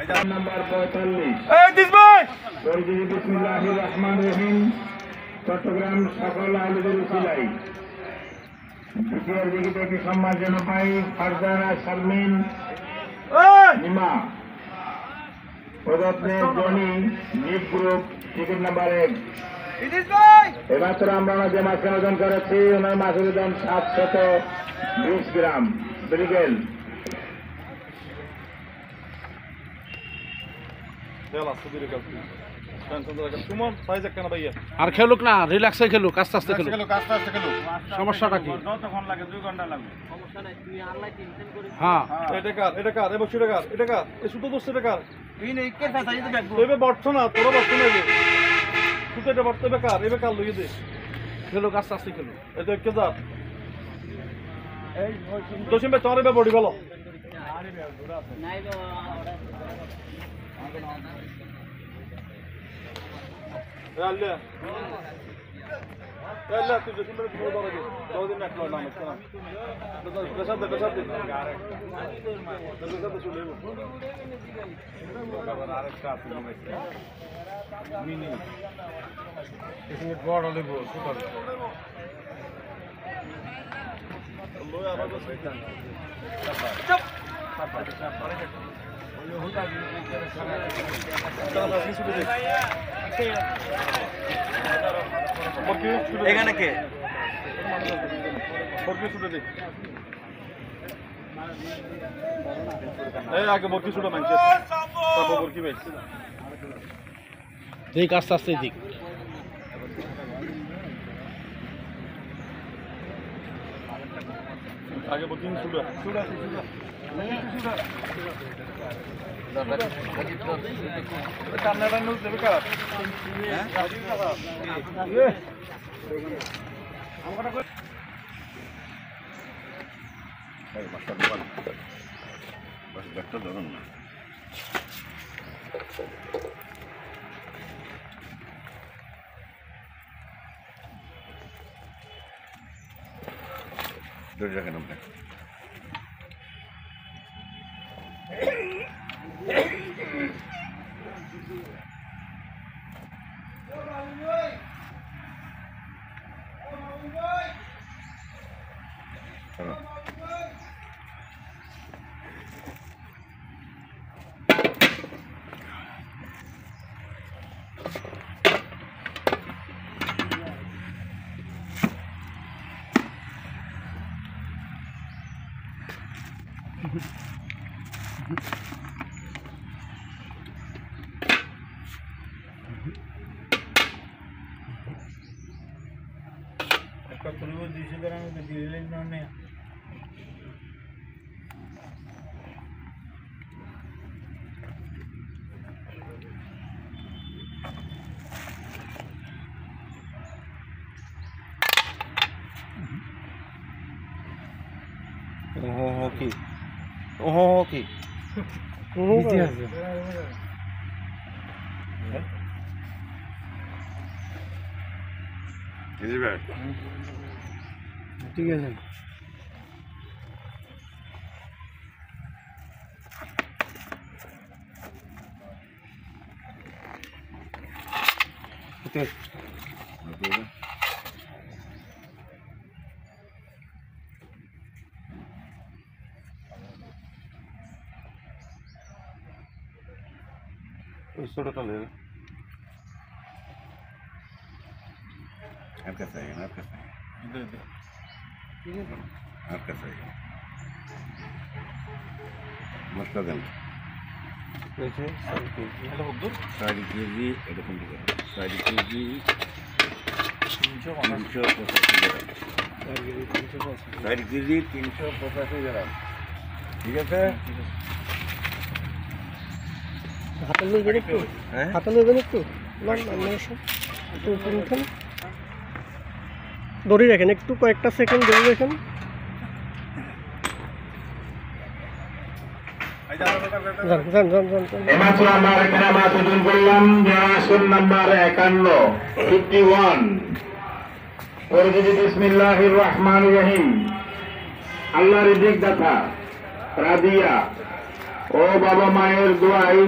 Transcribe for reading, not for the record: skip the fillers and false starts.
Number 45 বিসমিল্লাহির রহমানির রহিম। চট্টগ্রাম সকল আলুদের উসিলাই দ্বিতীয় দিকে থেকে সম্মানজনক পাই ফারজানা শারমিন নিমা প্রদত্তের জনি নিপ গ্রুপ টিকিট নাম্বার 1। এমাত্র আমরা যে মাছ ওজন করেছি ওনার মাছের ওজন 720 গ্রাম। ব্রিগেল আর খেলুক না, রিল্যাক্সে খেলুক, আস্তে আস্তে খেলুক। সমস্যাটা কি? যতক্ষণ লাগে 2 ঘন্টা লাগবে। হ্যাঁ এটা কার এবার সেটা কার এটা কার এই সুতো দোষ এটা কার তুই নেই কে ফেসা দিতে ব্যাগ তবে বর্ষ না তোরা বর্ষ না যে সুতো এটা বর্ত এবার কার লইয়ে দে খেলুক, আস্তে আস্তে খেলুক। এটা কে যা এই দোষিম ভাই তোরে বডি ভালো আল্লাহ আল্লাহ তুই দোষিম ভাই বড় বড় দে দাও দিন এক নাম আছে না পেশাব দে চলে আরেকটা মিনি বড় হলে সুতো লয় আবার শয়তান চুপ এখানে কে আগে বরকি ছুটে মানছে তারপর বরকি ভাই দিক, আস্তে আস্তে দিক। আগে বরকি ছুটে কান্নাটা নিউজ দেবে কার ধরুন না কেন একটা তুলব 200 গ্রাম দিয়ে দিলেন না ওহো কি ঠিক আছে। ছোটটা লে आपका सही है आपका सही आपका सही है मसला दें साढ़े के जी एरकम साढ़े के जी 385 साढ़े के जी 385 ग्राम ठीक है হাতে লইবেন একটু, হাতে লইবেন একটু, ধরে রাখেন একটু, কয়েকটা সেকেন্ড ধরে রাখেন। এমাত্র আমরা এখানে মাছ ওজন করলাম যে আসন নাম্বার 51 পরিচিতি বিসমিল্লাহির রহমানির রহিম। আল্লাহর রিজিক দাতা রাদিয়া ও বাবা মায়ের দোয়ায়